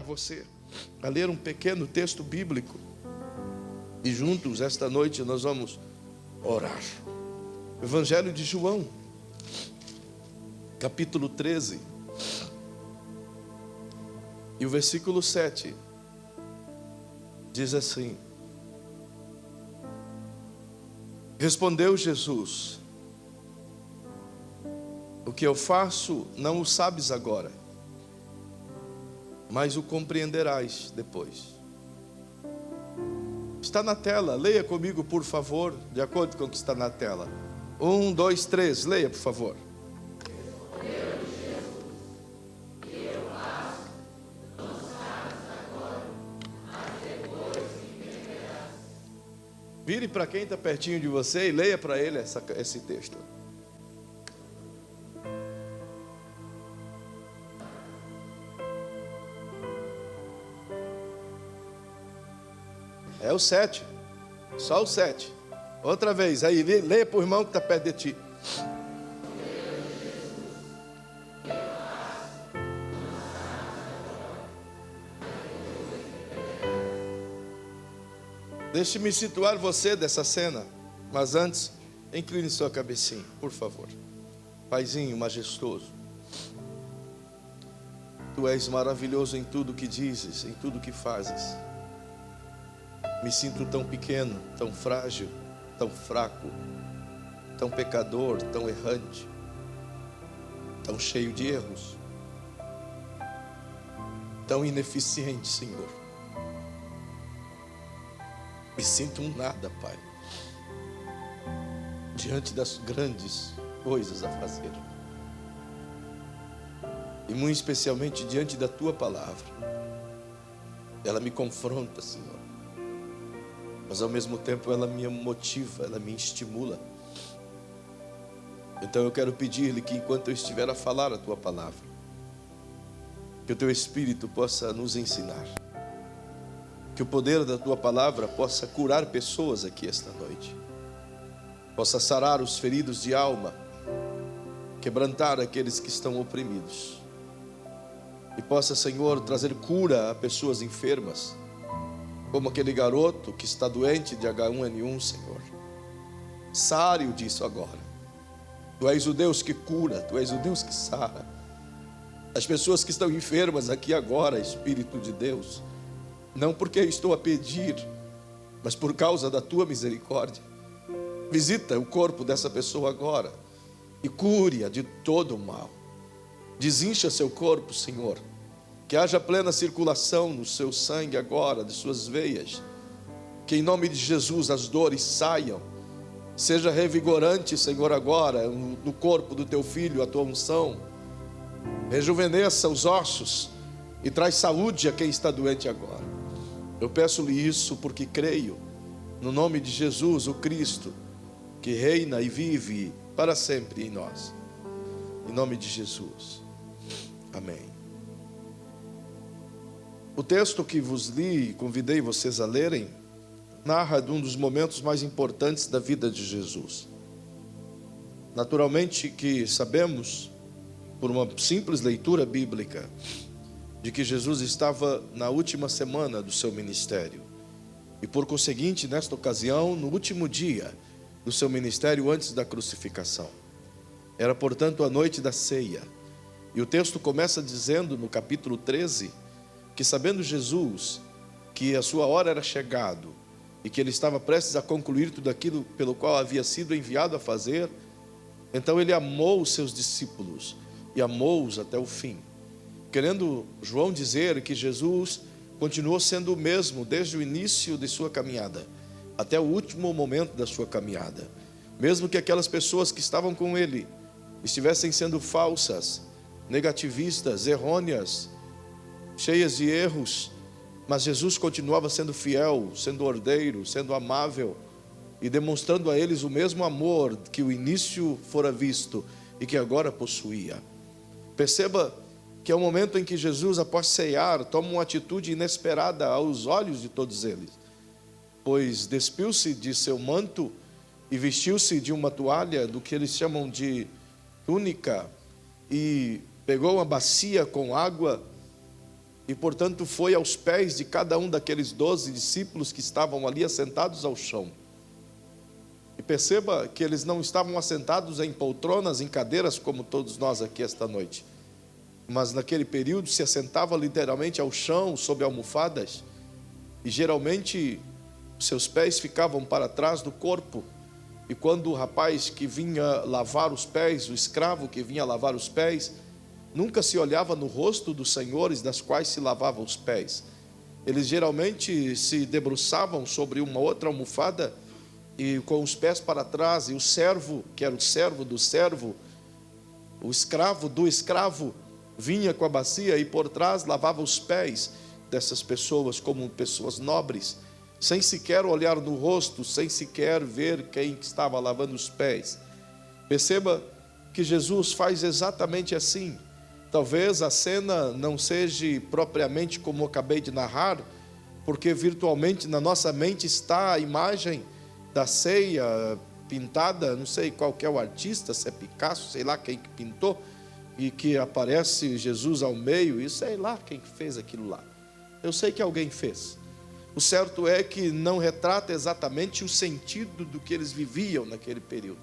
você a ler um pequeno texto bíblico. E juntos, esta noite, nós vamos orar. Evangelho de João, capítulo 13. E o versículo 7 diz assim: respondeu Jesus: o que eu faço não o sabes agora, mas o compreenderás depois. Está na tela, leia comigo por favor, de acordo com o que está na tela. 1, 2, 3, leia por favor. Vire para quem está pertinho de você e leia para ele esse texto. É o 7, só o 7. Outra vez, aí leia para o irmão que está perto de ti. Deixe-me situar você dessa cena, mas antes, incline sua cabecinha, por favor. Paizinho majestoso, Tu és maravilhoso em tudo que dizes, em tudo que fazes. Me sinto tão pequeno, tão frágil, tão fraco, tão pecador, tão errante, tão cheio de erros, tão ineficiente, Senhor. Me sinto um nada, Pai, diante das grandes coisas a fazer, e muito especialmente diante da Tua palavra. Ela me confronta, Senhor, mas ao mesmo tempo ela me motiva, ela me estimula. Então eu quero pedir-lhe que enquanto eu estiver a falar a Tua palavra, que o Teu Espírito possa nos ensinar, que o poder da Tua palavra possa curar pessoas aqui esta noite, possa sarar os feridos de alma, quebrantar aqueles que estão oprimidos, e possa, Senhor, trazer cura a pessoas enfermas, como aquele garoto que está doente de H1N1, Senhor. Sare-o disso agora. Tu és o Deus que cura, Tu és o Deus que sara. As pessoas que estão enfermas aqui agora, Espírito de Deus, não porque eu estou a pedir, mas por causa da Tua misericórdia, visita o corpo dessa pessoa agora e cure-a de todo o mal. Desincha seu corpo, Senhor, que haja plena circulação no seu sangue agora, de suas veias, que em nome de Jesus as dores saiam. Seja revigorante, Senhor, agora no corpo do Teu Filho a Tua unção. Rejuvenesça os ossos e traz saúde a quem está doente agora. Eu peço-lhe isso porque creio no nome de Jesus, o Cristo, que reina e vive para sempre em nós. Em nome de Jesus. Amém. O texto que vos li e convidei vocês a lerem narra de um dos momentos mais importantes da vida de Jesus. Naturalmente que sabemos, por uma simples leitura bíblica, de que Jesus estava na última semana do seu ministério. E por conseguinte, nesta ocasião, no último dia do seu ministério antes da crucificação. Era, portanto, a noite da ceia. E o texto começa dizendo, no capítulo 13, que sabendo Jesus que a sua hora era chegado e que ele estava prestes a concluir tudo aquilo pelo qual havia sido enviado a fazer, então ele amou os seus discípulos e amou-os até o fim. Querendo João dizer que Jesus continuou sendo o mesmo desde o início de sua caminhada até o último momento da sua caminhada. Mesmo que aquelas pessoas que estavam com ele estivessem sendo falsas, negativistas, errôneas, cheias de erros, mas Jesus continuava sendo fiel, sendo ordeiro, sendo amável e demonstrando a eles o mesmo amor que o início fora visto e que agora possuía. Perceba que é o momento em que Jesus, após ceiar, toma uma atitude inesperada aos olhos de todos eles, pois despiu-se de seu manto e vestiu-se de uma toalha, do que eles chamam de túnica, e pegou uma bacia com água e portanto foi aos pés de cada um daqueles 12 discípulos que estavam ali assentados ao chão. E perceba que eles não estavam assentados em poltronas, em cadeiras, como todos nós aqui esta noite, mas naquele período se assentava literalmente ao chão, sob almofadas, e geralmente seus pés ficavam para trás do corpo. E quando o rapaz que vinha lavar os pés, o escravo que vinha lavar os pés, nunca se olhava no rosto dos senhores das quais se lavavam os pés. Eles geralmente se debruçavam sobre uma outra almofada e com os pés para trás, e o servo, que era o servo do servo, o escravo do escravo, vinha com a bacia e por trás lavava os pés dessas pessoas como pessoas nobres, sem sequer olhar no rosto, sem sequer ver quem estava lavando os pés. Perceba que Jesus faz exatamente assim. Talvez a cena não seja propriamente como eu acabei de narrar, porque virtualmente na nossa mente está a imagem da ceia pintada, não sei qual que é o artista, se é Picasso, sei lá quem que pintou, e que aparece Jesus ao meio, e sei lá quem fez aquilo lá. Eu sei que alguém fez. O certo é que não retrata exatamente o sentido do que eles viviam naquele período.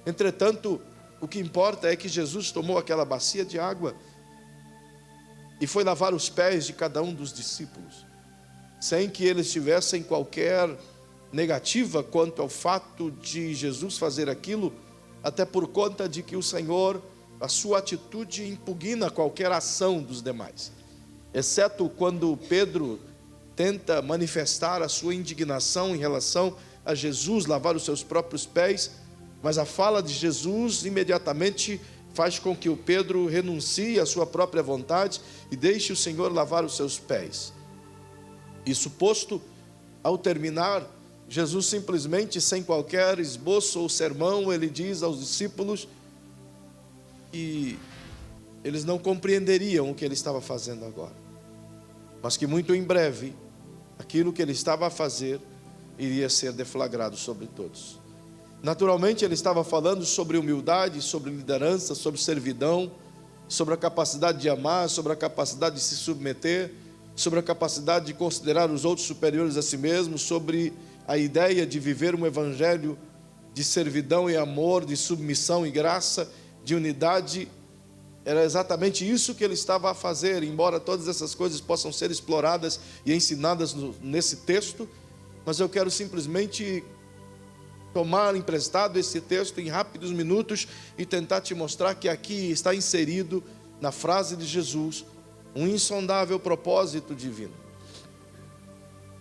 Entretanto, o que importa é que Jesus tomou aquela bacia de água e foi lavar os pés de cada um dos discípulos, sem que eles tivessem qualquer negativa quanto ao fato de Jesus fazer aquilo, até por conta de que o Senhor, a sua atitude impugna qualquer ação dos demais, exceto quando Pedro tenta manifestar a sua indignação em relação a Jesus lavar os seus próprios pés, mas a fala de Jesus imediatamente faz com que o Pedro renuncie à sua própria vontade e deixe o Senhor lavar os seus pés. Isso posto, ao terminar, Jesus simplesmente, sem qualquer esboço ou sermão, ele diz aos discípulos que eles não compreenderiam o que ele estava fazendo agora, mas que muito em breve aquilo que ele estava a fazer iria ser deflagrado sobre todos. Naturalmente ele estava falando sobre humildade, sobre liderança, sobre servidão, sobre a capacidade de amar, sobre a capacidade de se submeter, sobre a capacidade de considerar os outros superiores a si mesmo, sobre a ideia de viver um evangelho de servidão e amor, de submissão e graça, de unidade. Era exatamente isso que ele estava a fazer, embora todas essas coisas possam ser exploradas e ensinadas nesse texto, mas eu quero simplesmente tomar emprestado esse texto em rápidos minutos e tentar te mostrar que aqui está inserido na frase de Jesus um insondável propósito divino.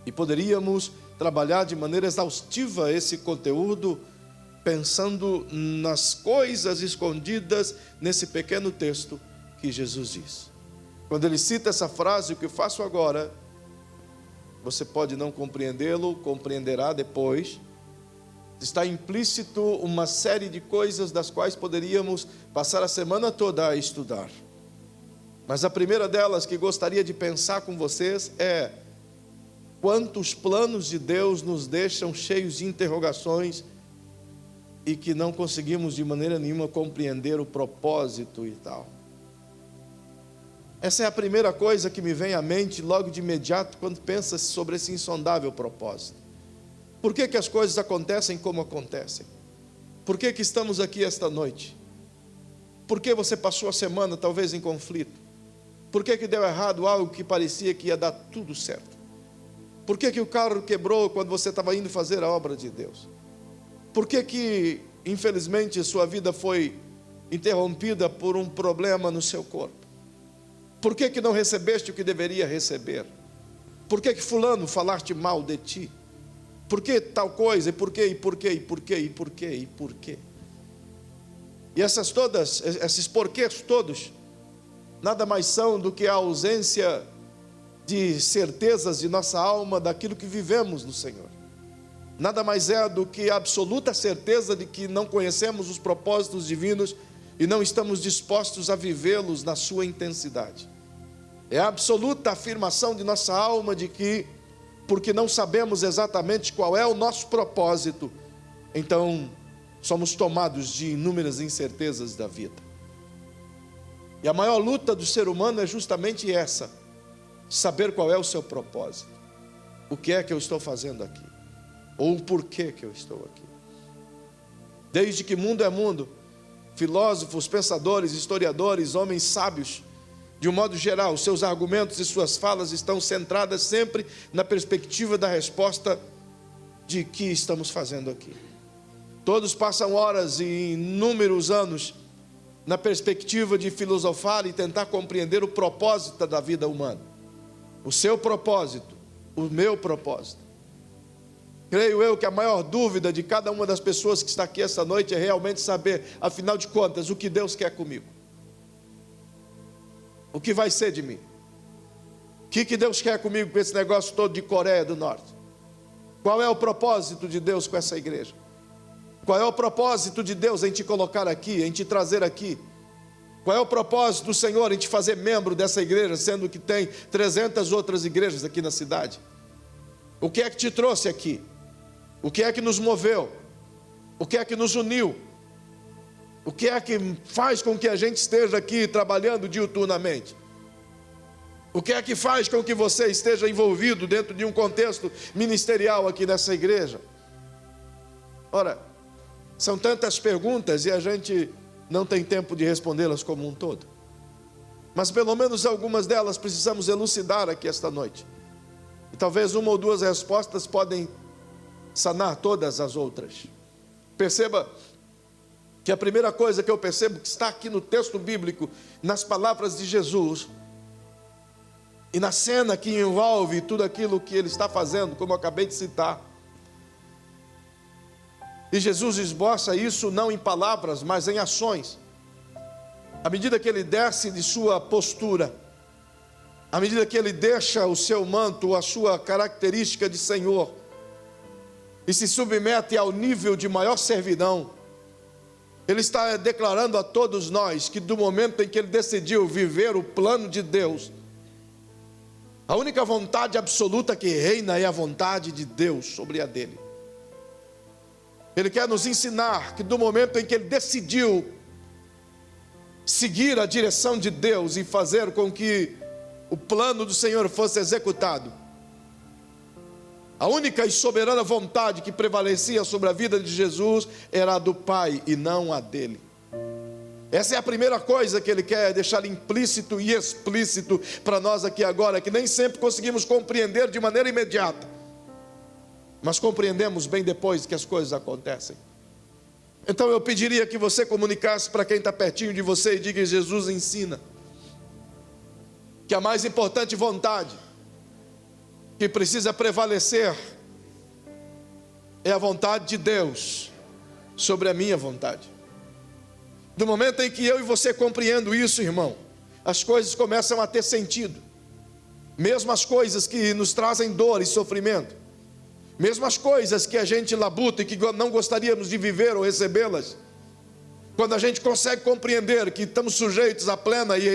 E poderíamos trabalhar de maneira exaustiva esse conteúdo, pensando nas coisas escondidas nesse pequeno texto que Jesus diz. Quando ele cita essa frase, o que eu faço agora, você pode não compreendê-lo, compreenderá depois. Está implícito uma série de coisas das quais poderíamos passar a semana toda a estudar. Mas a primeira delas que gostaria de pensar com vocês é quantos planos de Deus nos deixam cheios de interrogações e que não conseguimos de maneira nenhuma compreender o propósito e tal. Essa é a primeira coisa que me vem à mente logo de imediato quando pensa sobre esse insondável propósito. Por que as coisas acontecem como acontecem? Por que estamos aqui esta noite? Por que você passou a semana talvez em conflito? Por que deu errado algo que parecia que ia dar tudo certo? Por que o carro quebrou quando você estava indo fazer a obra de Deus? Por que infelizmente sua vida foi interrompida por um problema no seu corpo? Por que não recebeste o que deveria receber? Por que fulano falaste mal de ti? Por que tal coisa? E por quê? E por quê? E por quê? E por quê? E por quê? E esses porquês todos, nada mais são do que a ausência de certezas de nossa alma daquilo que vivemos no Senhor. Nada mais é do que a absoluta certeza de que não conhecemos os propósitos divinos e não estamos dispostos a vivê-los na sua intensidade. É a absoluta afirmação de nossa alma de que, porque não sabemos exatamente qual é o nosso propósito, então somos tomados de inúmeras incertezas da vida. E a maior luta do ser humano é justamente essa: saber qual é o seu propósito. O que é que eu estou fazendo aqui? Ou o porquê que eu estou aqui? Desde que mundo é mundo, filósofos, pensadores, historiadores, homens sábios, de um modo geral, seus argumentos e suas falas estão centradas sempre na perspectiva da resposta de que estamos fazendo aqui. Todos passam horas e inúmeros anos na perspectiva de filosofar e tentar compreender o propósito da vida humana. O seu propósito, o meu propósito. Creio eu que a maior dúvida de cada uma das pessoas que está aqui essa noite é realmente saber, afinal de contas, o que Deus quer comigo. O que vai ser de mim? O que Deus quer comigo com esse negócio todo de Coreia do Norte? Qual é o propósito de Deus com essa igreja? Qual é o propósito de Deus em te colocar aqui, em te trazer aqui? Qual é o propósito do Senhor em te fazer membro dessa igreja, sendo que tem 300 outras igrejas aqui na cidade? O que é que te trouxe aqui? O que é que nos moveu? O que é que nos uniu? O que é que faz com que a gente esteja aqui trabalhando diuturnamente? O que é que faz com que você esteja envolvido dentro de um contexto ministerial aqui nessa igreja? Ora, são tantas perguntas e a gente não tem tempo de respondê-las como um todo. Mas pelo menos algumas delas precisamos elucidar aqui esta noite. E talvez uma ou duas respostas podem sanar todas as outras. Perceba que a primeira coisa que eu percebo que está aqui no texto bíblico, nas palavras de Jesus, e na cena que envolve tudo aquilo que ele está fazendo, como eu acabei de citar. E Jesus esboça isso não em palavras, mas em ações. À medida que ele desce de sua postura, à medida que ele deixa o seu manto, a sua característica de Senhor, e se submete ao nível de maior servidão, ele está declarando a todos nós que do momento em que ele decidiu viver o plano de Deus, a única vontade absoluta que reina é a vontade de Deus sobre a dele. Ele quer nos ensinar que do momento em que ele decidiu seguir a direção de Deus e fazer com que o plano do Senhor fosse executado, a única e soberana vontade que prevalecia sobre a vida de Jesus era a do Pai e não a dele. Essa é a primeira coisa que ele quer deixar implícito e explícito para nós aqui agora, que nem sempre conseguimos compreender de maneira imediata, mas compreendemos bem depois que as coisas acontecem. Então eu pediria que você comunicasse para quem está pertinho de você e diga: Jesus ensina que a mais importante vontade que precisa prevalecer é a vontade de Deus sobre a minha vontade. Do momento em que eu e você compreendem isso, irmão, as coisas começam a ter sentido. Mesmo as coisas que nos trazem dor e sofrimento, mesmo as coisas que a gente labuta e que não gostaríamos de viver ou recebê-las, quando a gente consegue compreender que estamos sujeitos à plena e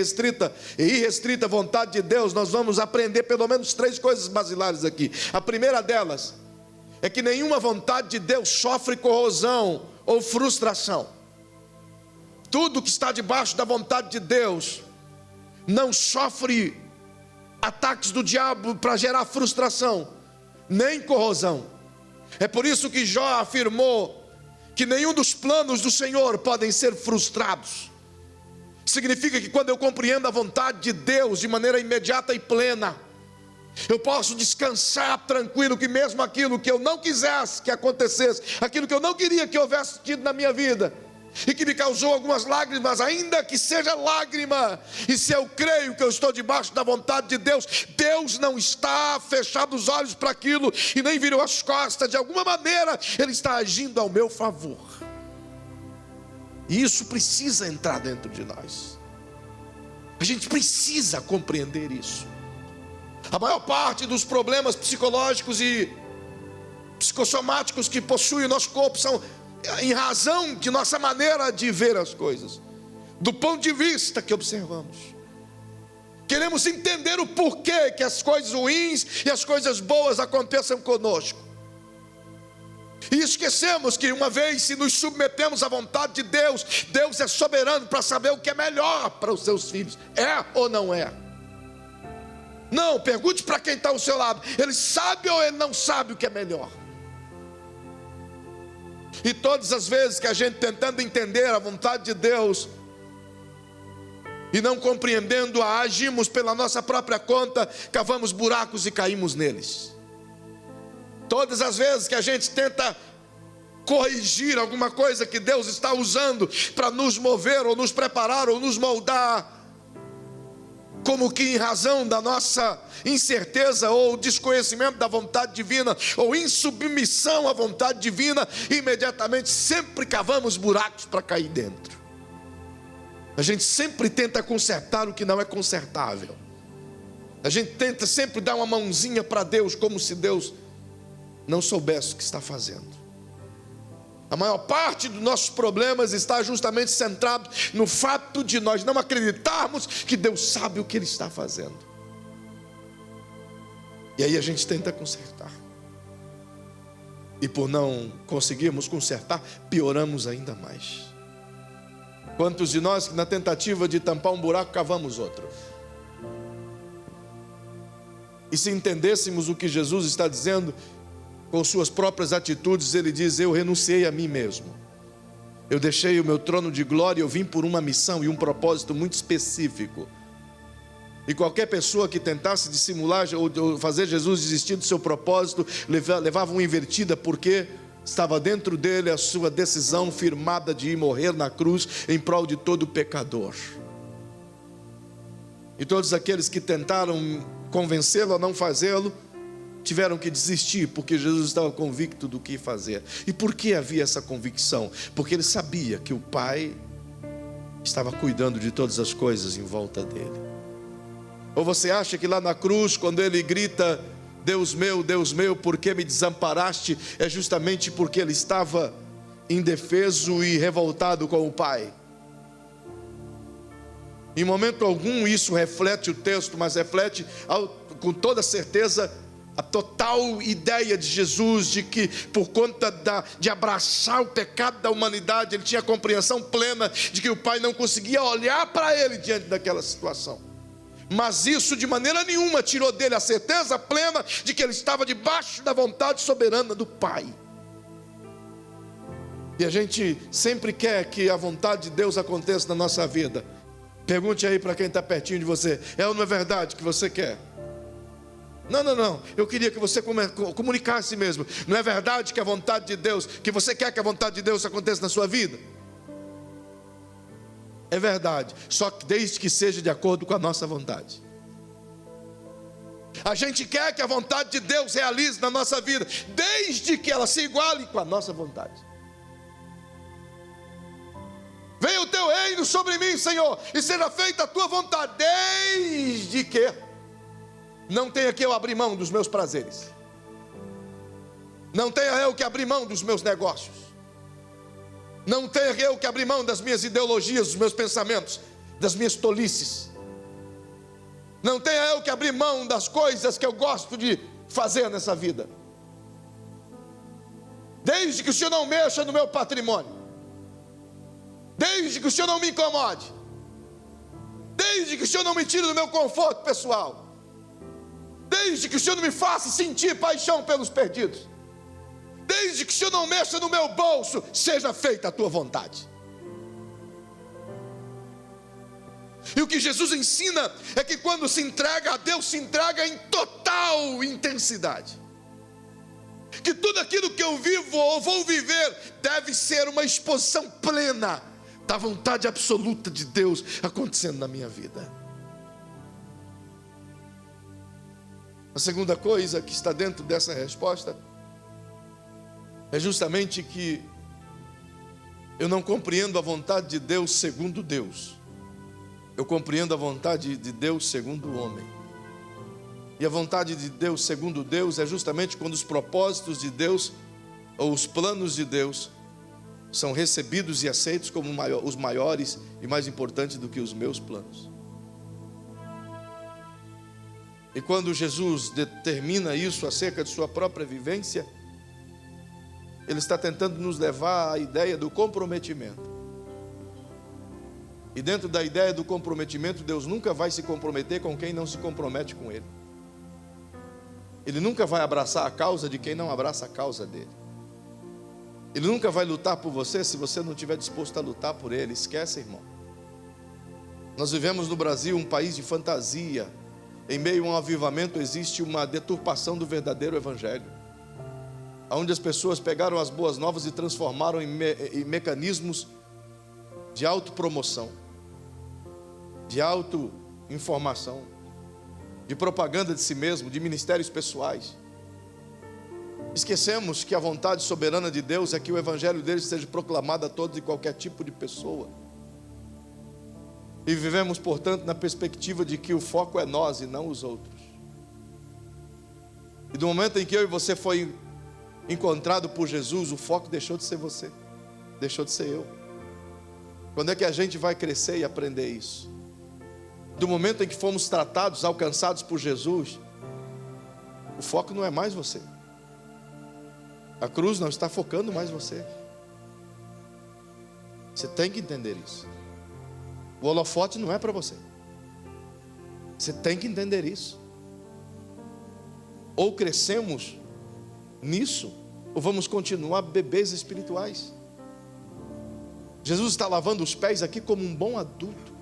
irrestrita vontade de Deus, nós vamos aprender pelo menos 3 coisas basilares aqui. A primeira delas é que nenhuma vontade de Deus sofre corrosão ou frustração. Tudo que está debaixo da vontade de Deus não sofre ataques do diabo para gerar frustração, nem corrosão. É por isso que Jó afirmou que nenhum dos planos do Senhor podem ser frustrados. Significa que quando eu compreendo a vontade de Deus de maneira imediata e plena, eu posso descansar tranquilo que mesmo aquilo que eu não quisesse que acontecesse, aquilo que eu não queria que houvesse tido na minha vida, e que me causou algumas lágrimas, ainda que seja lágrima, e se eu creio que eu estou debaixo da vontade de Deus, Deus não está fechado os olhos para aquilo, e nem virou as costas. De alguma maneira Ele está agindo ao meu favor, e isso precisa entrar dentro de nós. A gente precisa compreender isso. A maior parte dos problemas psicológicos e psicossomáticos que possui o nosso corpo são em razão de nossa maneira de ver as coisas, do ponto de vista que observamos. Queremos entender o porquê que as coisas ruins e as coisas boas aconteçam conosco, e esquecemos que uma vez se nos submetemos à vontade de Deus, Deus é soberano para saber o que é melhor para os seus filhos. É ou não é? Não, pergunte para quem está ao seu lado. Ele sabe ou ele não sabe o que é melhor? E todas as vezes que a gente tentando entender a vontade de Deus e não compreendendo-a, agimos pela nossa própria conta, cavamos buracos e caímos neles. Todas as vezes que a gente tenta corrigir alguma coisa que Deus está usando para nos mover, ou nos preparar, ou nos moldar, como que em razão da nossa incerteza, ou desconhecimento da vontade divina, ou insubmissão à vontade divina, imediatamente sempre cavamos buracos para cair dentro. A gente sempre tenta consertar o que não é consertável. A gente tenta sempre dar uma mãozinha para Deus, como se Deus não soubesse o que está fazendo. A maior parte dos nossos problemas está justamente centrado no fato de nós não acreditarmos que Deus sabe o que Ele está fazendo. E aí a gente tenta consertar. E por não conseguirmos consertar, pioramos ainda mais. Quantos de nós que na tentativa de tampar um buraco, cavamos outro? E se entendêssemos o que Jesus está dizendo, com suas próprias atitudes, ele diz: eu renunciei a mim mesmo. Eu deixei o meu trono de glória, eu vim por uma missão e um propósito muito específico. E qualquer pessoa que tentasse dissimular ou fazer Jesus desistir do seu propósito, levava uma invertida, porque estava dentro dele a sua decisão firmada de ir morrer na cruz em prol de todo pecador. E todos aqueles que tentaram convencê-lo a não fazê-lo, tiveram que desistir, porque Jesus estava convicto do que fazer. E por que havia essa convicção? Porque ele sabia que o Pai estava cuidando de todas as coisas em volta dele. Ou você acha que lá na cruz, quando ele grita: Deus meu, por que me desamparaste? É justamente porque ele estava indefeso e revoltado com o Pai. Em momento algum isso reflete o texto, mas reflete com toda certeza a total ideia de Jesus de que, por conta de abraçar o pecado da humanidade, ele tinha a compreensão plena de que o Pai não conseguia olhar para ele diante daquela situação. Mas isso de maneira nenhuma tirou dele a certeza plena de que ele estava debaixo da vontade soberana do Pai. E a gente sempre quer que a vontade de Deus aconteça na nossa vida. Pergunte aí para quem está pertinho de você: é ou não é verdade que você quer? Não, eu queria que você comunicasse mesmo. Não é verdade que a vontade de Deus, que você quer que a vontade de Deus aconteça na sua vida? É verdade, só que desde que seja de acordo com a nossa vontade. A gente quer que a vontade de Deus realize na nossa vida, desde que ela se iguale com a nossa vontade. Venha o teu reino sobre mim, Senhor, e seja feita a tua vontade, desde que não tenha que eu abrir mão dos meus prazeres, não tenha eu que abrir mão dos meus negócios, não tenha eu que abrir mão das minhas ideologias, dos meus pensamentos, das minhas tolices, não tenha eu que abrir mão das coisas que eu gosto de fazer nessa vida, desde que o Senhor não mexa no meu patrimônio, desde que o Senhor não me incomode, desde que o Senhor não me tire do meu conforto pessoal, desde que o Senhor não me faça sentir paixão pelos perdidos, desde que o Senhor não mexa no meu bolso, seja feita a tua vontade. E o que Jesus ensina é que quando se entrega a Deus, se entrega em total intensidade. Que tudo aquilo que eu vivo ou vou viver deve ser uma exposição plena da vontade absoluta de Deus acontecendo na minha vida. A segunda coisa que está dentro dessa resposta é justamente que eu não compreendo a vontade de Deus segundo Deus. Eu compreendo a vontade de Deus segundo o homem. E a vontade de Deus segundo Deus é justamente quando os propósitos de Deus, ou os planos de Deus, são recebidos e aceitos como os maiores e mais importantes do que os meus planos. E quando Jesus determina isso acerca de sua própria vivência, Ele está tentando nos levar à ideia do comprometimento. E dentro da ideia do comprometimento, Deus nunca vai se comprometer com quem não se compromete com Ele. Ele nunca vai abraçar a causa de quem não abraça a causa dele. Ele nunca vai lutar por você se você não estiver disposto a lutar por ele. Esquece, irmão. Nós vivemos no Brasil um país de fantasia. Em meio a um avivamento existe uma deturpação do verdadeiro evangelho, onde as pessoas pegaram as boas novas e transformaram em mecanismos de autopromoção, de autoinformação, de propaganda de si mesmo, de ministérios pessoais. Esquecemos que a vontade soberana de Deus é que o evangelho dele seja proclamado a todos e qualquer tipo de pessoa. E vivemos, portanto, na perspectiva de que o foco é nós e não os outros. E do momento em que eu e você foi encontrado por Jesus, o foco deixou de ser você, deixou de ser eu. Quando é que a gente vai crescer e aprender isso? Do momento em que fomos tratados, alcançados por Jesus, o foco não é mais você. A cruz não está focando mais você. Você tem que entender isso. O holofote não é para você. Você tem que entender isso. Ou crescemos nisso, ou vamos continuar bebês espirituais. Jesus está lavando os pés aqui como um bom adulto,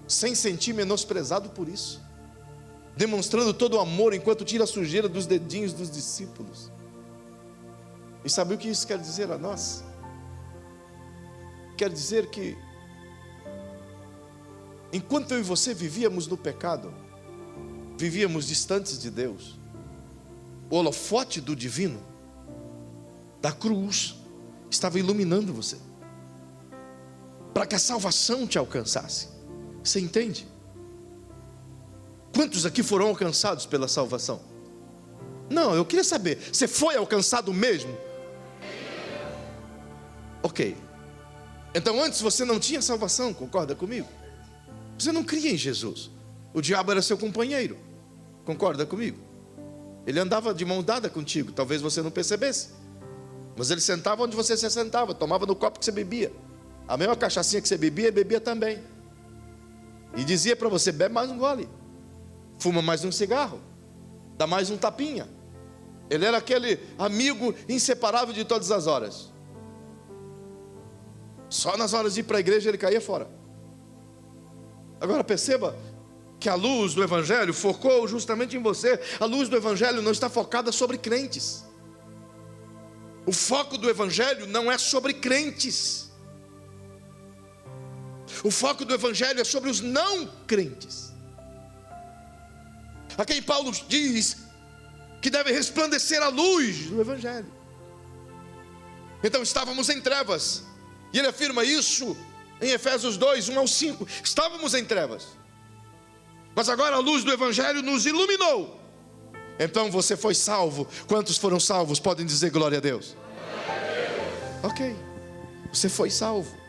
sem sentir menosprezado por isso, demonstrando todo o amor enquanto tira a sujeira dos dedinhos dos discípulos. E sabe o que isso quer dizer a nós? Quer dizer que enquanto eu e você vivíamos no pecado, vivíamos distantes de Deus, o holofote do divino, da cruz, estava iluminando você, para que a salvação te alcançasse. Você entende? Quantos aqui foram alcançados pela salvação? Não, eu queria saber, você foi alcançado mesmo? Ok. Então antes você não tinha salvação, concorda comigo? Você não cria em Jesus. O diabo era seu companheiro, concorda comigo? Ele andava de mão dada contigo, talvez você não percebesse, mas ele sentava onde você se sentava, tomava no copo que você bebia, a mesma cachaçinha que você bebia, ele bebia também, e dizia para você: bebe mais um gole, fuma mais um cigarro, dá mais um tapinha. Ele era aquele amigo inseparável de todas as horas. Só nas horas de ir para a igreja ele caía fora. Agora perceba que a luz do evangelho focou justamente em você. A luz do evangelho não está focada sobre crentes. O foco do evangelho não é sobre crentes. O foco do evangelho é sobre os não crentes, a quem Paulo diz que deve resplandecer a luz do evangelho. Então estávamos em trevas, e ele afirma isso em Efésios 2, 1 ao 5. Estávamos em trevas, mas agora a luz do evangelho nos iluminou. Então você foi salvo. Quantos foram salvos? Podem dizer glória a Deus. Ok, você foi salvo.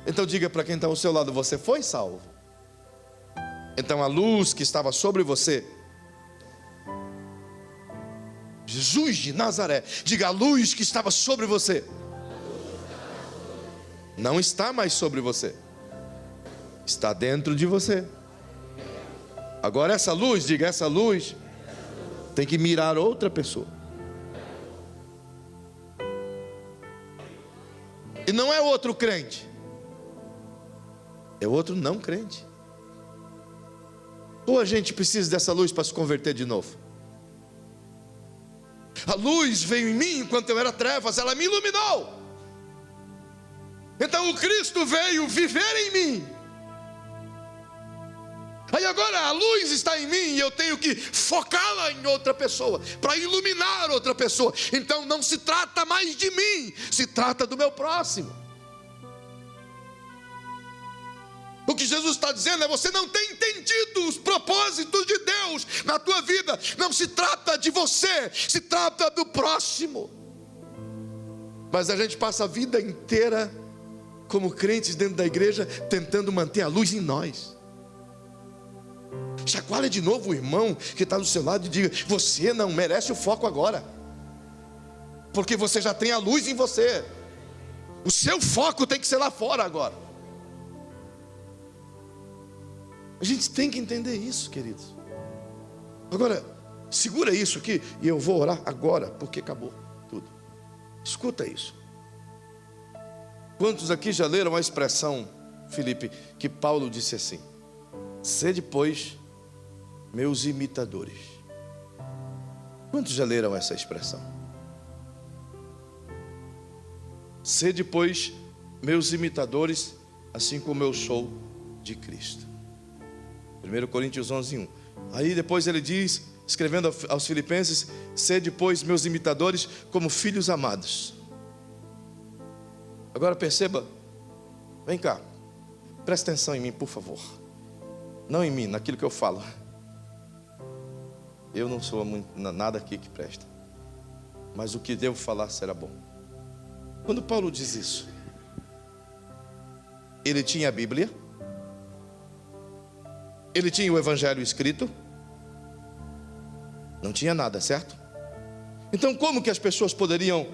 Então diga para quem está ao seu lado: você foi salvo. Então a luz que estava sobre você, Jesus de Nazaré, diga: a luz que estava sobre você não está mais sobre você, está dentro de você. Agora essa luz, diga, essa luz tem que mirar outra pessoa. E não é outro crente, é outro não crente. Ou a gente precisa dessa luz para se converter de novo? A luz veio em mim enquanto eu era trevas, ela me iluminou. Então o Cristo veio viver em mim. Aí agora a luz está em mim e eu tenho que focá-la em outra pessoa, para iluminar outra pessoa. Então não se trata mais de mim, se trata do meu próximo. O que Jesus está dizendo é: você não tem entendido os propósitos de Deus na tua vida. Não se trata de você, se trata do próximo. Mas a gente passa a vida inteira como crentes dentro da igreja, tentando manter a luz em nós. Chacoalha de novo o irmão que está do seu lado e diga: você não merece o foco agora, porque você já tem a luz em você. O seu foco tem que ser lá fora agora. A gente tem que entender isso, queridos. Agora, Segura isso aqui e eu vou orar agora, porque acabou tudo. Escuta isso. Quantos aqui já leram a expressão, Felipe, que Paulo disse assim: sede, pois, meus imitadores? Quantos já leram essa expressão? Sede, pois, meus imitadores, assim como eu sou de Cristo. 1 Coríntios 11:1. Aí depois ele diz, escrevendo aos Filipenses: sede, pois, meus imitadores, como filhos amados. Agora perceba, vem cá, presta atenção em mim, por favor. Não em mim, naquilo que eu falo. Eu não sou nada aqui que presta, mas o que devo falar será bom. Quando Paulo diz isso, ele tinha a Bíblia, ele tinha o Evangelho escrito, não tinha nada, certo? Então como que as pessoas poderiam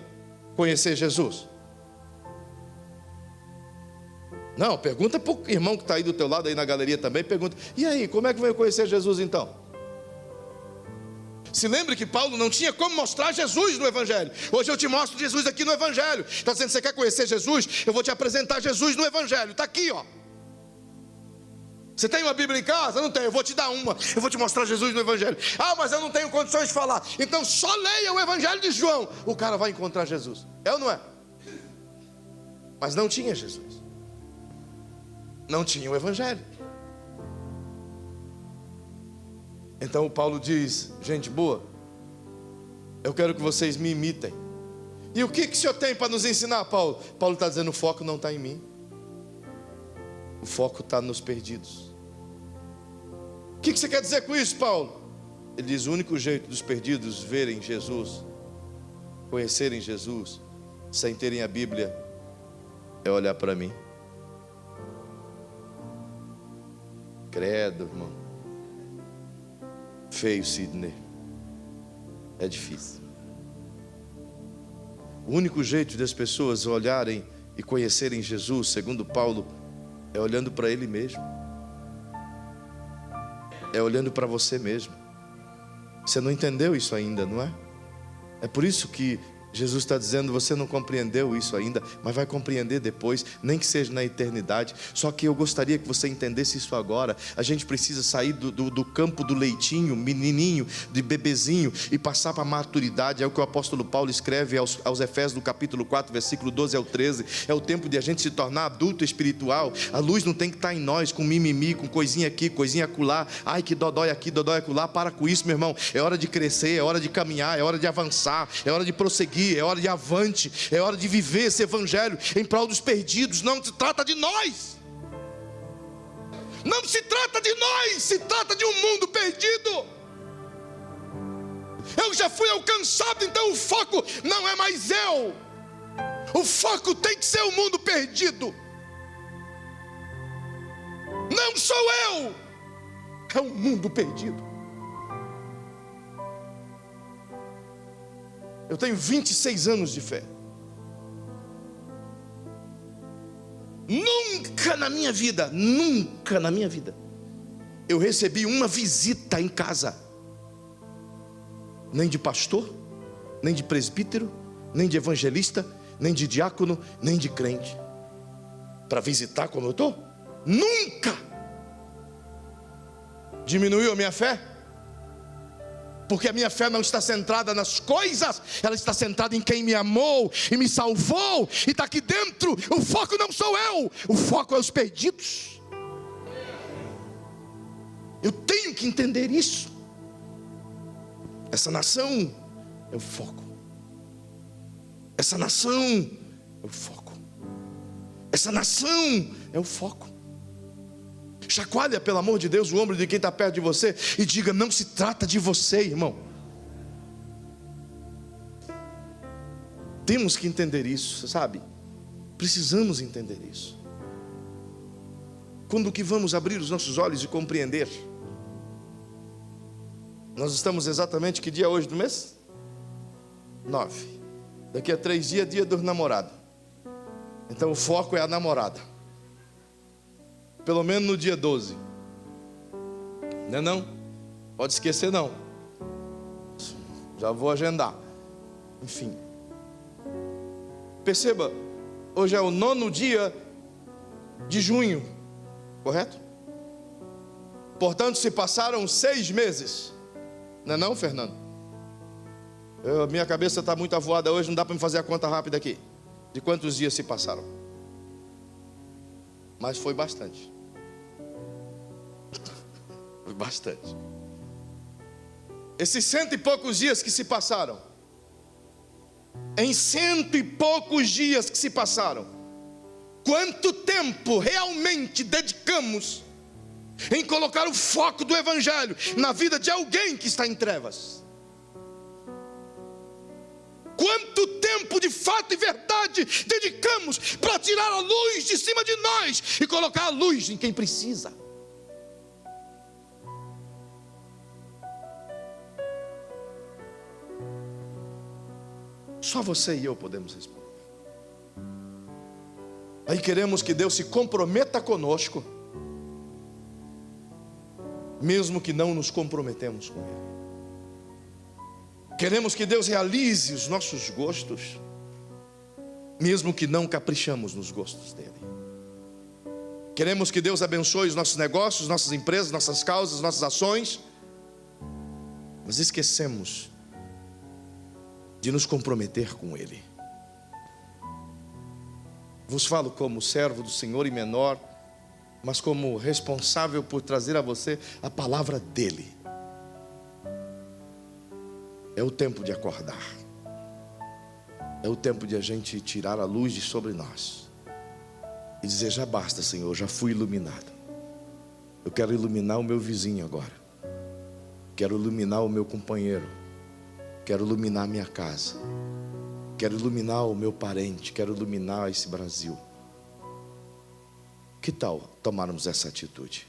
conhecer Jesus? Não, pergunta para o irmão que está aí do teu lado, aí na galeria também, pergunta: e aí, como é que vai conhecer Jesus então? Se lembre que Paulo não tinha como mostrar Jesus no Evangelho. Hoje eu te mostro Jesus aqui no Evangelho. Está dizendo: você quer conhecer Jesus? Eu vou te apresentar Jesus no Evangelho. Está aqui, ó. Você tem uma Bíblia em casa? Não tenho, eu vou te dar uma. Eu vou te mostrar Jesus no Evangelho. Ah, mas eu não tenho condições de falar. Então só leia o Evangelho de João. O cara vai encontrar Jesus. É ou não é? Mas não tinha Jesus. Não tinha o Evangelho. Então o Paulo diz: gente boa, eu quero que vocês me imitem. E o que o senhor tem para nos ensinar, Paulo? Paulo está dizendo: o foco não está em mim. O foco está nos perdidos. O que você quer dizer com isso, Paulo? Ele diz: o único jeito dos perdidos verem Jesus, conhecerem Jesus, sem terem a Bíblia, é olhar para mim. Credo, irmão. Feio, Sidney. É difícil. O único jeito das pessoas olharem e conhecerem Jesus, segundo Paulo, é olhando para Ele mesmo. É olhando para você mesmo. Você não entendeu isso ainda, não é? É por isso que Jesus está dizendo: você não compreendeu isso ainda, mas vai compreender depois, nem que seja na eternidade. Só que eu gostaria que você entendesse isso agora. A gente precisa sair do campo do leitinho, menininho, de bebezinho, e passar para a maturidade. É o que o apóstolo Paulo escreve aos Efésios, do capítulo 4, versículo 12 ao 13. É o tempo de a gente se tornar adulto espiritual. A luz não tem que estar em nós, com mimimi, com coisinha aqui, coisinha acolá. Ai, que dodói aqui, dodói acolá. Para com isso, meu irmão. É hora de crescer, é hora de caminhar, é hora de avançar, é hora de prosseguir, é hora de avante, é hora de viver esse Evangelho em prol dos perdidos. Não se trata de nós, não se trata de nós, se trata de um mundo perdido. Eu já fui alcançado, então o foco não é mais eu, o foco tem que ser o mundo perdido. Não sou eu, é o mundo perdido. Eu tenho 26 anos de fé. Nunca na minha vida, eu recebi uma visita em casa. Nem de pastor, nem de presbítero, nem de evangelista, nem de diácono, nem de crente, para visitar como eu estou. Nunca. Diminuiu a minha fé? Porque a minha fé não está centrada nas coisas, ela está centrada em quem me amou e me salvou, e está aqui dentro. O foco não sou eu, o foco é os perdidos. Eu tenho que entender isso. Essa nação é o foco. Essa nação é o foco. Essa nação é o foco. Chacoalha, pelo amor de Deus, o ombro de quem está perto de você e diga: não se trata de você, irmão. Temos que entender isso, sabe? Precisamos entender isso. Quando que vamos abrir os nossos olhos e compreender? Nós estamos exatamente que dia hoje do mês? 9. Daqui a 3 dias é dia dos namorados. Então o foco é a namorada. Pelo menos no dia 12. Não é não? Pode esquecer não. Já vou agendar. Enfim. Perceba, hoje é o 9º dia de junho, correto? Portanto, se passaram 6 meses. Não é não, Fernando? Minha cabeça está muito avoada hoje, não dá para me fazer a conta rápida aqui. De quantos dias se passaram? Mas foi bastante. Foi bastante. Esses 100 e poucos dias que se passaram, em 100 e poucos dias que se passaram, quanto tempo realmente dedicamos em colocar o foco do Evangelho na vida de alguém que está em trevas? Quanto tempo de fato e verdade dedicamos para tirar a luz de cima de nós e colocar a luz em quem precisa? Só você e eu podemos responder. Aí queremos que Deus se comprometa conosco, mesmo que não nos comprometemos com Ele. Queremos que Deus realize os nossos gostos, mesmo que não caprichamos nos gostos dEle. Queremos que Deus abençoe os nossos negócios, nossas empresas, nossas causas, nossas ações, mas esquecemos de nos comprometer com Ele. Vos falo como servo do Senhor e menor, mas como responsável por trazer a você a palavra dEle. É o tempo de acordar. É o tempo de a gente tirar a luz de sobre nós e dizer: já basta, Senhor, já fui iluminado. Eu quero iluminar o meu vizinho agora. Quero iluminar o meu companheiro. Quero iluminar a minha casa. Quero iluminar o meu parente. Quero iluminar esse Brasil. Que tal tomarmos essa atitude?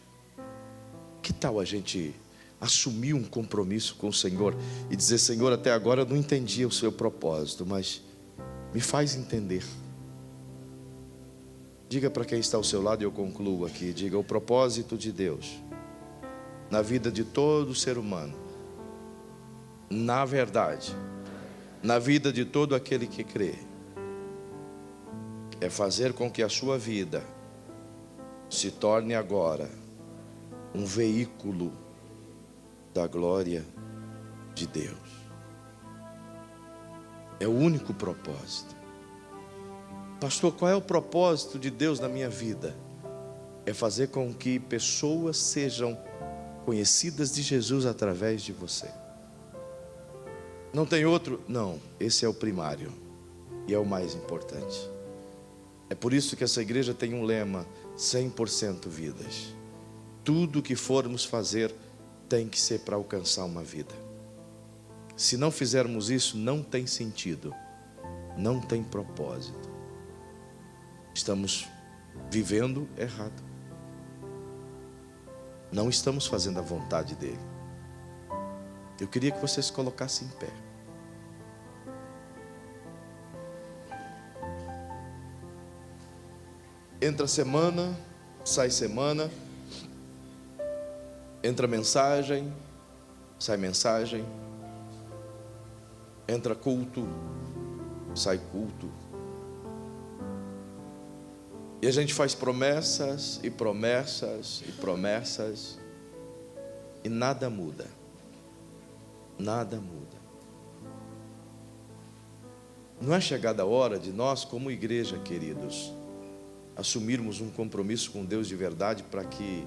Que tal a gente assumir um compromisso com o Senhor e dizer: Senhor, até agora eu não entendi o seu propósito, mas me faz entender. Diga para quem está ao seu lado e eu concluo aqui. Diga: o propósito de Deus na vida de todo ser humano, na verdade, na vida de todo aquele que crê, é fazer com que a sua vida se torne agora um veículo da glória de Deus. É o único propósito. Pastor, qual é o propósito de Deus na minha vida? É fazer com que pessoas sejam conhecidas de Jesus através de você. Não tem outro? Não, esse é o primário e é o mais importante. É por isso que essa igreja tem um lema: 100% vidas. Tudo que formos fazer tem que ser para alcançar uma vida. Se não fizermos isso, não tem sentido, não tem propósito. Estamos vivendo errado. Não estamos fazendo a vontade dele. Eu queria que vocês se colocassem em pé. Entra semana, sai semana. Entra mensagem, sai mensagem. Entra culto, sai culto. E a gente faz promessas e promessas e promessas e nada muda. Nada muda. Não é chegada a hora de nós, como igreja, queridos, assumirmos um compromisso com Deus de verdade para que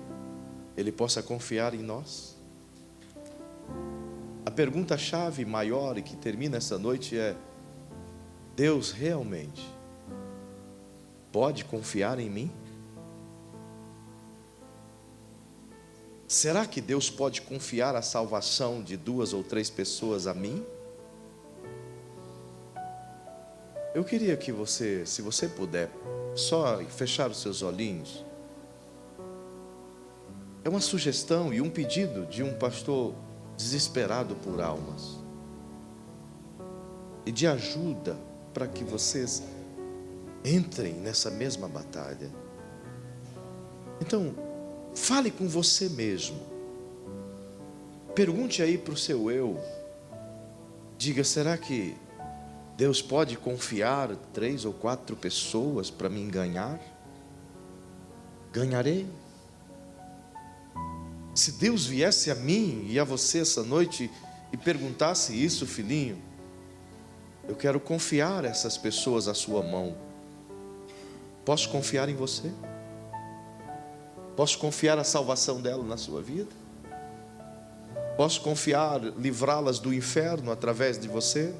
Ele possa confiar em nós? A pergunta-chave maior e que termina essa noite é: Deus realmente pode confiar em mim? Será que Deus pode confiar a salvação de 2 ou 3 pessoas a mim? Eu queria que você, se você puder, só fechar os seus olhinhos. É uma sugestão e um pedido de um pastor desesperado por almas e de ajuda para que vocês entrem nessa mesma batalha. Então, fale com você mesmo. Pergunte aí para o seu eu: Diga, será que Deus pode confiar 3 ou 4 pessoas para mim ganhar? Ganharei. Se Deus viesse a mim e a você essa noite e perguntasse isso, filhinho, eu quero confiar essas pessoas à sua mão. Posso confiar em você? Posso confiar a salvação dela na sua vida? Posso confiar, livrá-las do inferno através de você?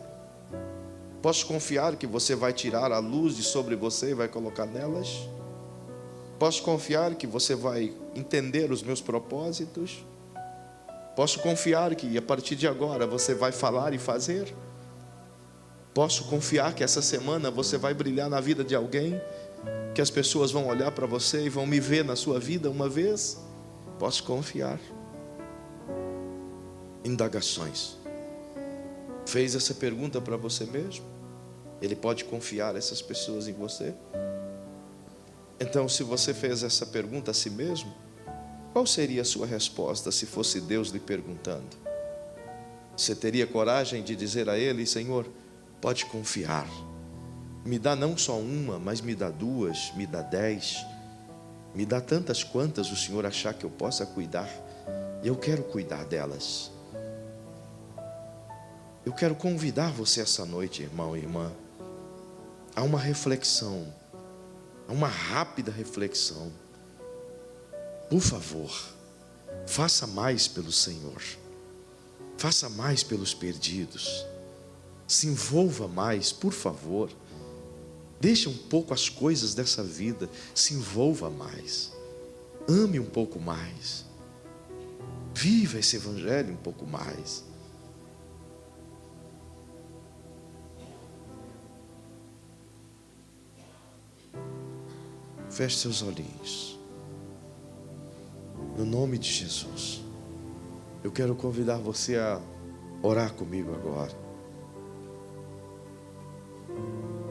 Posso confiar que você vai tirar a luz de sobre você e vai colocar nelas? Posso confiar que você vai entender os meus propósitos? Posso confiar que a partir de agora você vai falar e fazer? Posso confiar que essa semana você vai brilhar na vida de alguém? Que as pessoas vão olhar para você e vão me ver na sua vida uma vez? Posso confiar? Indagações. Fez essa pergunta para você mesmo? Ele pode confiar essas pessoas em você? Então, se você fez essa pergunta a si mesmo, qual seria a sua resposta se fosse Deus lhe perguntando? Você teria coragem de dizer a Ele: Senhor, pode confiar, me dá não só uma, mas me dá 2, me dá 10, me dá tantas quantas o Senhor achar que eu possa cuidar, e eu quero cuidar delas. Eu quero convidar você essa noite, irmão e irmã, a uma reflexão, a uma rápida reflexão. Por favor, faça mais pelo Senhor, faça mais pelos perdidos, se envolva mais, por favor. Deixe um pouco as coisas dessa vida, se envolva mais, ame um pouco mais, viva esse evangelho um pouco mais. Feche seus olhinhos. No nome de Jesus, eu quero convidar você a orar comigo agora.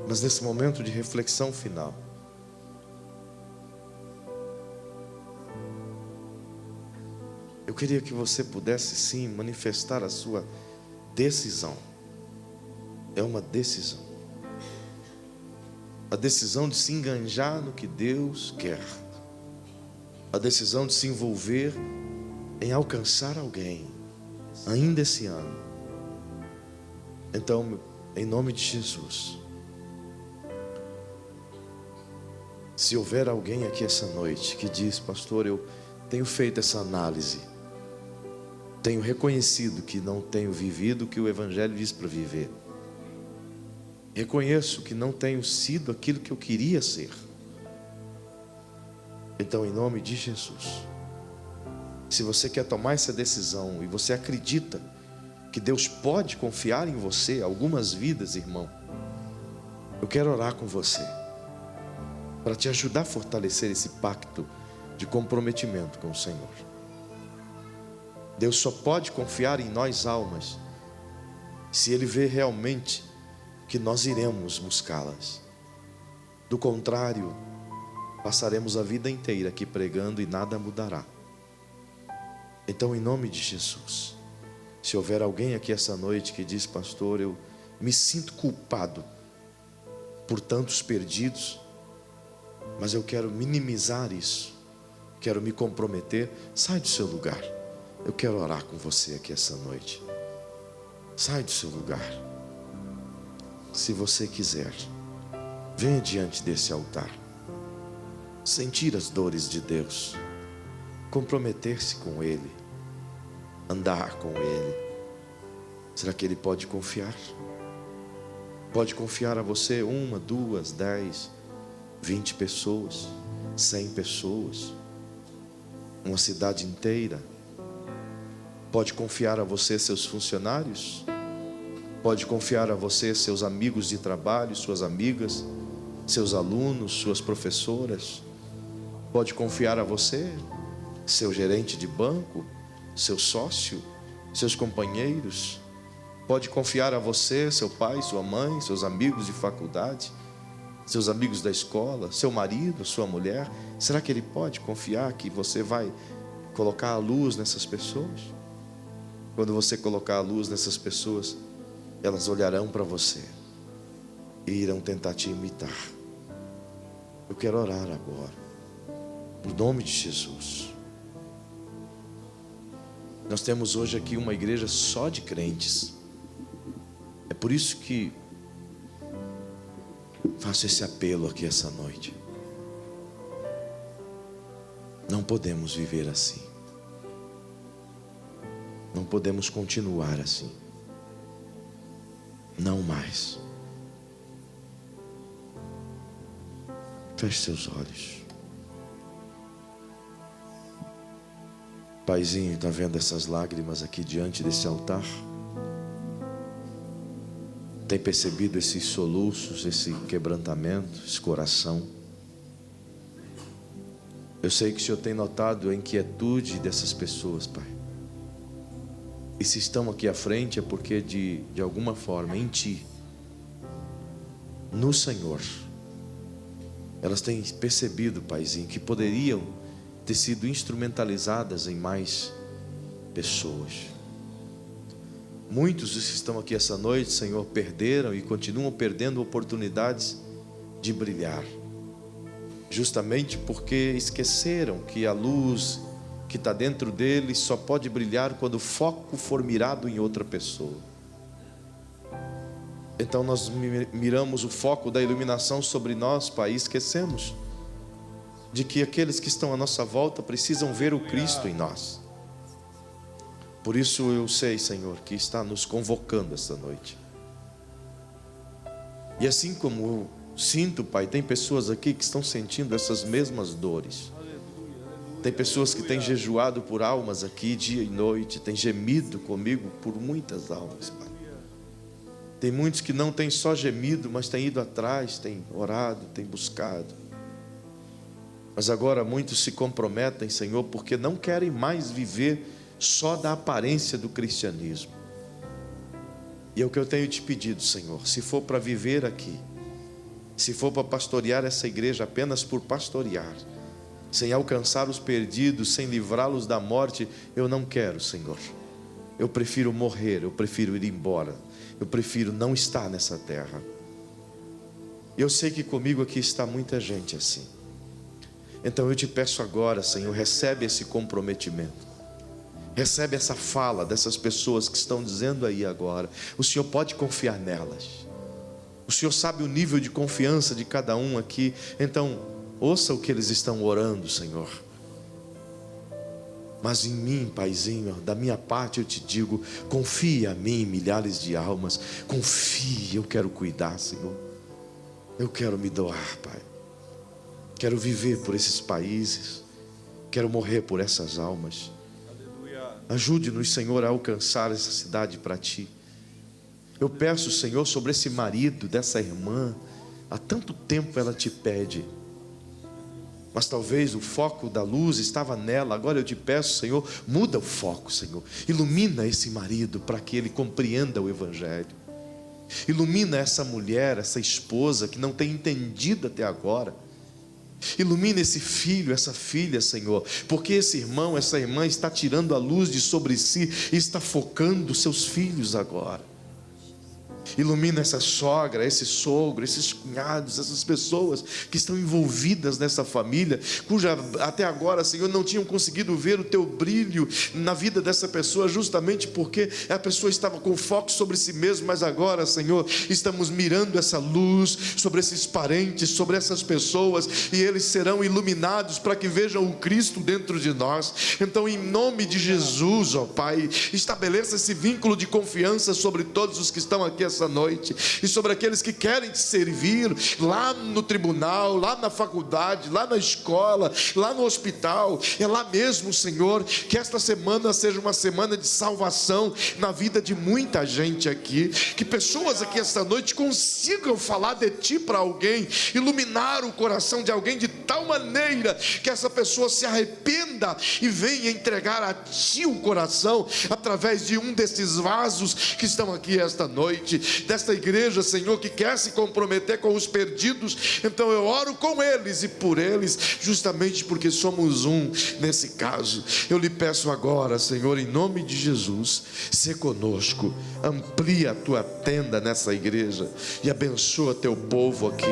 Mas nesse momento de reflexão final, eu queria que você pudesse sim manifestar a sua decisão. É uma decisão. A decisão de se enganjar no que Deus quer. A decisão de se envolver em alcançar alguém ainda esse ano. Então, em nome de Jesus, se houver alguém aqui essa noite que diz: pastor, eu tenho feito essa análise, tenho reconhecido que não tenho vivido o que o Evangelho diz para viver, reconheço que não tenho sido aquilo que eu queria ser. Então, em nome de Jesus, se você quer tomar essa decisão e você acredita que Deus pode confiar em você algumas vidas, irmão, eu quero orar com você para te ajudar a fortalecer esse pacto de comprometimento com o Senhor. Deus só pode confiar em nós almas se Ele vê realmente que nós iremos buscá-las. Do contrário, passaremos a vida inteira aqui pregando e nada mudará. Então, em nome de Jesus, se houver alguém aqui essa noite que diz: pastor, eu me sinto culpado por tantos perdidos, mas eu quero minimizar isso, quero me comprometer, sai do seu lugar. Eu quero orar com você aqui essa noite. Sai do seu lugar. Se você quiser, venha diante desse altar, sentir as dores de Deus, comprometer-se com Ele, andar com Ele. Será que Ele pode confiar? Pode confiar a você 1, 2, 10, 20 pessoas, 100 pessoas, uma cidade inteira? Pode confiar a você seus funcionários? Pode confiar a você seus amigos de trabalho, suas amigas, seus alunos, suas professoras? Pode confiar a você seu gerente de banco, seu sócio, seus companheiros? Pode confiar a você seu pai, sua mãe, seus amigos de faculdade, seus amigos da escola, seu marido, sua mulher? Será que Ele pode confiar que você vai colocar a luz nessas pessoas? Quando você colocar a luz nessas pessoas, elas olharão para você e irão tentar te imitar. Eu quero orar agora, no nome de Jesus. Nós temos hoje aqui uma igreja só de crentes. É por isso que faço esse apelo aqui essa noite. Não podemos viver assim. Não podemos continuar assim. Não mais. Feche seus olhos. Paizinho, está vendo essas lágrimas aqui diante desse altar? Tem percebido esses soluços, esse quebrantamento, esse coração? Eu sei que o Senhor tem notado a inquietude dessas pessoas, Pai. E se estão aqui à frente é porque de alguma forma, em Ti, no Senhor, elas têm percebido, Paizinho, que poderiam ter sido instrumentalizadas em mais pessoas. Muitos dos que estão aqui essa noite, Senhor, perderam e continuam perdendo oportunidades de brilhar, justamente porque esqueceram que a luz que está dentro deles só pode brilhar quando o foco for mirado em outra pessoa. Então nós miramos o foco da iluminação sobre nós, Pai, e esquecemos de que aqueles que estão à nossa volta precisam ver o Cristo em nós. Por isso eu sei, Senhor, que está nos convocando esta noite. E assim como eu sinto, Pai, tem pessoas aqui que estão sentindo essas mesmas dores. Tem pessoas que têm jejuado por almas aqui dia e noite, têm gemido comigo por muitas almas, Pai. Tem muitos que não têm só gemido, mas têm ido atrás, têm orado, têm buscado. Mas agora muitos se comprometem, Senhor, porque não querem mais viver só da aparência do cristianismo. E é o que eu tenho te pedido, Senhor, se for para viver aqui, se for para pastorear essa igreja apenas por pastorear, sem alcançar os perdidos, sem livrá-los da morte, eu não quero, Senhor. Eu prefiro morrer, eu prefiro ir embora, eu prefiro não estar nessa terra. Eu sei que comigo aqui está muita gente assim. Então eu te peço agora, Senhor, recebe esse comprometimento. Recebe essa fala dessas pessoas que estão dizendo aí agora. O Senhor pode confiar nelas. O Senhor sabe o nível de confiança de cada um aqui. Então, ouça o que eles estão orando, Senhor. Mas em mim, Paizinho, da minha parte eu te digo, confia a mim, milhares de almas. Confie, eu quero cuidar, Senhor. Eu quero me doar, Pai. Quero viver por esses países. Quero morrer por essas almas. Ajude-nos, Senhor, a alcançar essa cidade para Ti. Eu peço, Senhor, sobre esse marido dessa irmã. Há tanto tempo ela te pede. Mas talvez o foco da luz estava nela. Agora eu te peço, Senhor, muda o foco, Senhor. Ilumina esse marido para que ele compreenda o Evangelho. Ilumina essa mulher, essa esposa que não tem entendido até agora. Ilumina esse filho, essa filha, Senhor, porque esse irmão, essa irmã está tirando a luz de sobre si e está focando seus filhos agora. Ilumina essa sogra, esse sogro, esses cunhados, essas pessoas que estão envolvidas nessa família, cuja até agora, Senhor, não tinham conseguido ver o Teu brilho na vida dessa pessoa, justamente porque a pessoa estava com foco sobre si mesma. Mas agora, Senhor, estamos mirando essa luz sobre esses parentes, sobre essas pessoas, e eles serão iluminados para que vejam o Cristo dentro de nós. Então, em nome de Jesus, ó Pai, estabeleça esse vínculo de confiança sobre todos os que estão aqui essa noite, e sobre aqueles que querem te servir lá no tribunal, lá na faculdade, lá na escola, lá no hospital. É lá mesmo, Senhor, que esta semana seja uma semana de salvação na vida de muita gente aqui, que pessoas aqui esta noite consigam falar de Ti para alguém, iluminar o coração de alguém de tal maneira que essa pessoa se arrependa e venha entregar a Ti o coração através de um desses vasos que estão aqui esta noite. desta igreja, Senhor, que quer se comprometer com os perdidos. Então eu oro com eles e por eles, justamente porque somos um nesse caso. Eu lhe peço agora, Senhor, em nome de Jesus, se conosco, amplia a tua tenda nessa igreja e abençoa teu povo aqui,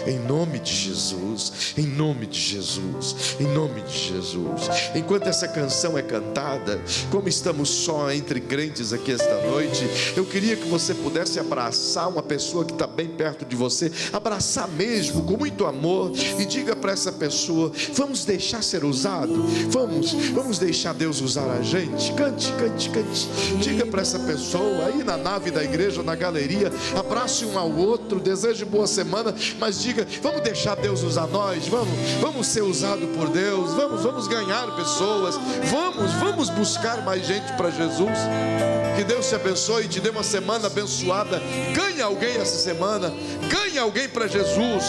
em nome de Jesus, em nome de Jesus, em nome de Jesus. Enquanto essa canção é cantada, como estamos só entre crentes aqui esta noite, eu queria que você pudesse abraçar uma pessoa que está bem perto de você, abraçar mesmo, com muito amor, e diga para essa pessoa: vamos deixar ser usado, vamos deixar Deus usar a gente. Cante, cante, cante. Diga para essa pessoa aí na nave da igreja, na galeria, abrace um ao outro, deseje boa semana, mas diga: vamos deixar Deus usar nós, vamos ser usado por Deus, vamos ganhar pessoas, vamos buscar mais gente para Jesus. Que Deus te abençoe e te dê uma semana abençoada. Ganhe alguém essa semana, ganhe alguém para Jesus.